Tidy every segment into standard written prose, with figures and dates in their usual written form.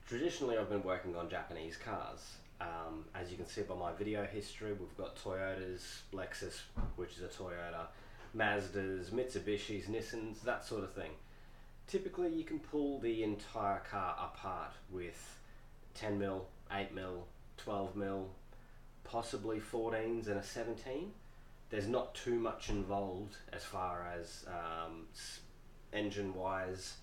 Traditionally, I've been working on Japanese cars. As you can see by my video history, we've got Toyotas, Lexus, which is a Toyota, Mazdas, Mitsubishis, Nissans, that sort of thing. Typically, you can pull the entire car apart with 10 mil, 8 mil, 12 mil, possibly 14s and a 17. There's not too much involved as far as engine wise,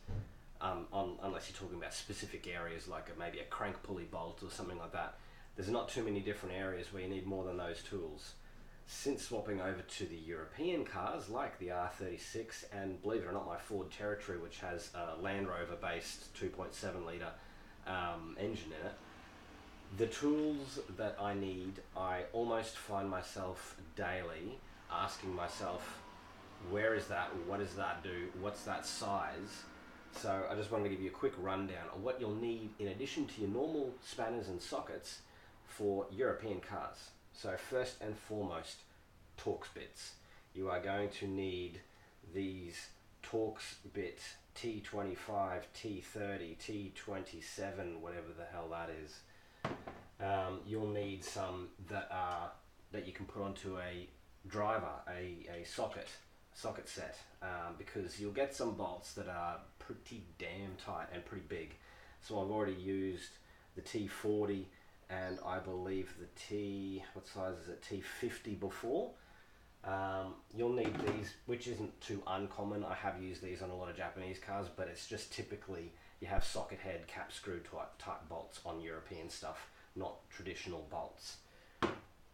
unless you're talking about specific areas like maybe a crank pulley bolt or something like that. There's not too many different areas where you need more than those tools. Since swapping over to the European cars like the R36 and, believe it or not, my Ford Territory, which has a Land Rover based 2.7 litre engine in it, the tools that I need, I almost find myself daily asking myself, where is that? What does that do? What's that size? So I just wanted to give you a quick rundown of what you'll need in addition to your normal spanners and sockets for European cars. So first and foremost, Torx bits. You are going to need these Torx bit T25, T30, T27, whatever the hell that is. You'll need some that you can put onto a driver, a socket set, because you'll get some bolts that are pretty damn tight and pretty big. So I've already used the T40 and I believe the what size is it, T50 before. You'll need these, which isn't too uncommon. I have used these on a lot of Japanese cars, but it's just typically you have socket head cap screw type bolts on European stuff, not traditional bolts.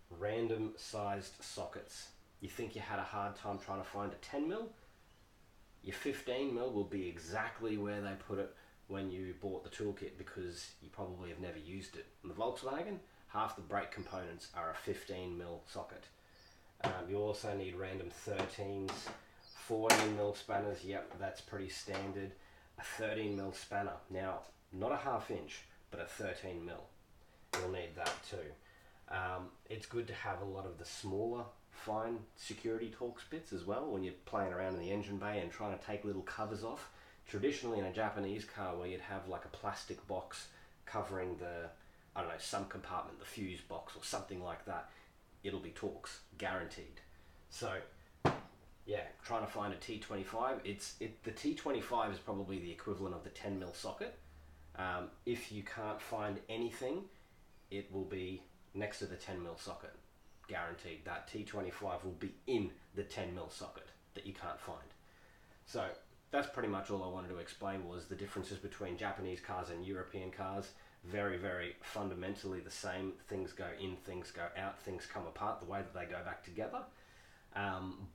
Random sized sockets. You think you had a hard time trying to find a 10 mil? Your 15 mil will be exactly where they put it when you bought the toolkit, because you probably have never used it. In the Volkswagen, half the brake components are a 15 mil socket. You also need random 13s, 14 mil spanners. Yep, that's pretty standard. A 13 mil spanner. Now, not a half inch, but a 13 mil. You'll need that too. It's good to have a lot of the smaller fine security Torx bits as well when you're playing around in the engine bay and trying to take little covers off. Traditionally in a Japanese car where you'd have like a plastic box covering the, I don't know, some compartment, the fuse box or something like that, it'll be Torx, guaranteed. So yeah, trying to find a T25, the T25 is probably the equivalent of the 10 mil socket. If you can't find anything, it will be next to the 10 mil socket, guaranteed. That T25 will be in the 10 mil socket that you can't find. So that's pretty much all I wanted to explain, was the differences between Japanese cars and European cars. Very, very fundamentally the same. Things go in, things go out, things come apart the way that they go back together.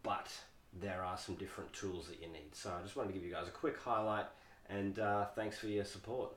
But there are some different tools that you need. So I just wanted to give you guys a quick highlight, and thanks for your support.